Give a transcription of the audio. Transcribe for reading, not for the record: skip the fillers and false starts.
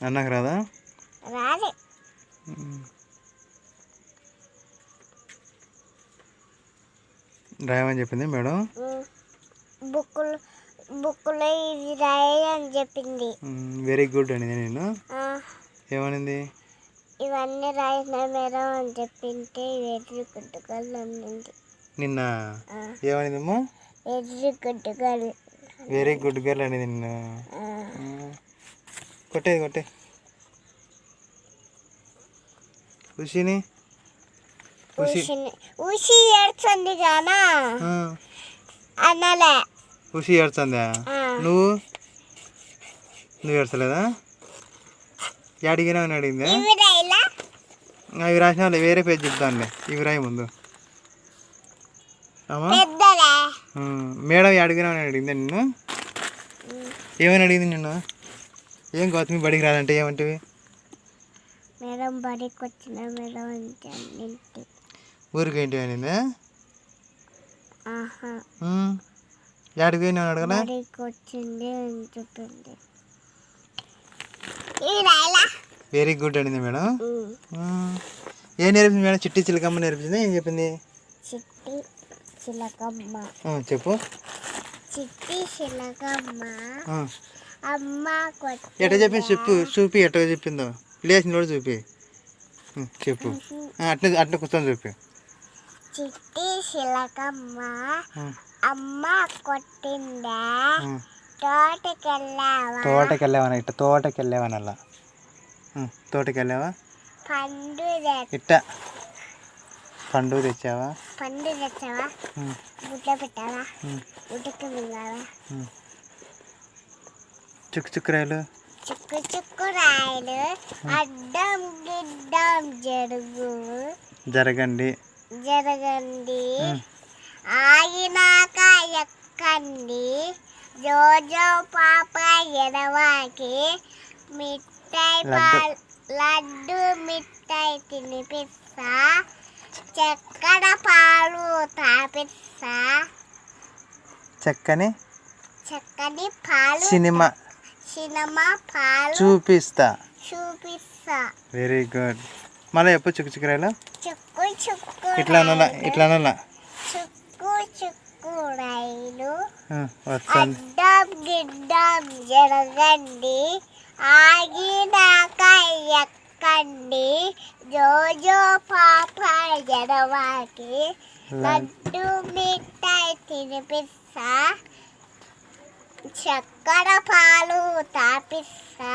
అన్నకు రాదా? రాలే. రాయమని చెప్పింది మేడం. బుక్కులో ఇది రాయి అని చెప్పింది. వెరీ గుడ్ అని నేను. ఏమనింది? ఇవన్నీ రాసిన మేడం అని చెప్పింటే వెర్రి గుడ్డుగలు అనింది. నిన్న ఏమనిందమ్మా? వెర్రి గుడ్డుగలు. వెరీ గుడ్ గర్ల్ అనేది నిన్న. కొట్టే ఉషిని ఉషి ఏడ్చండి కానా అన్నలే. ఉషి ఏడ్చందా? నువ్వు ఏడ్చలేదా? అడిగినా అని అడిగిందా? ఇవి రాసిన వాళ్ళు వేరే పేజ్ చెప్తానులే. ఇవి రాయి ముందు. మేడం అడిగినా అని అడిగిందా నిన్ను? ఏమని అడిగింది నిన్ను? ఏం గౌతమి బడికి రాదంటే ఏమంటివి? మేడం బడికి వచ్చిన మేడం ఊరికి ఏంటి అనిందా? యాడికి పోయినా అడగలా? వచ్చింది అని చెప్పింది. వెరీ గుడ్ అనింది మేడం. ఏం నేర్పింది మేడం? చిట్టి చిలకమ్మ నేర్పించిందా? ఏం చెప్పింది? చిట్టి చిలకమ్మ. చెప్పు. చిట్టి చిలకమ్మ అమ్మ ఎట్లా చెప్పింది చెప్పు. చూపి ఎట్లా చెప్పిందో. లేచిన కూడా చూపి చెప్పు. అట్లా కూర్చొని చూపి. చిట్టి చిలకమ్మ అమ్మ కొట్టిందా తోటకెళ్ళావా? ఇట్ట తోటకెళ్ళావనల్లా. తోటకెళ్ళావా? ఇట్ట పండు తెచ్చావా? గుడ్డ పెట్టావా? గుడ్డకి మింగావా? చుక్కురాయలు అడ్డం గిడ్డం జరగండి ఆగినాక ఎక్కండి జోజో పాప ఎడవాకి లడ్డు మిఠాయి తినిపిస్తా చక్కెర పాలు తాపిస్తా చక్కని పాలు సినిమా పాలు చూపిస్తా. Very good. మళ్ళీ ఎప్పుడు చుక్కురాయలు ఇట్లా అనాలా? చుక్కురాయలు అడ్డం గిడ్డం జరగండి ఆగినాక ఎక్కండి జోజో పాప ఎడవాకి లడ్డు మిఠాయి తినిపిస్తా చక్కెర పాలు తాపిస్తా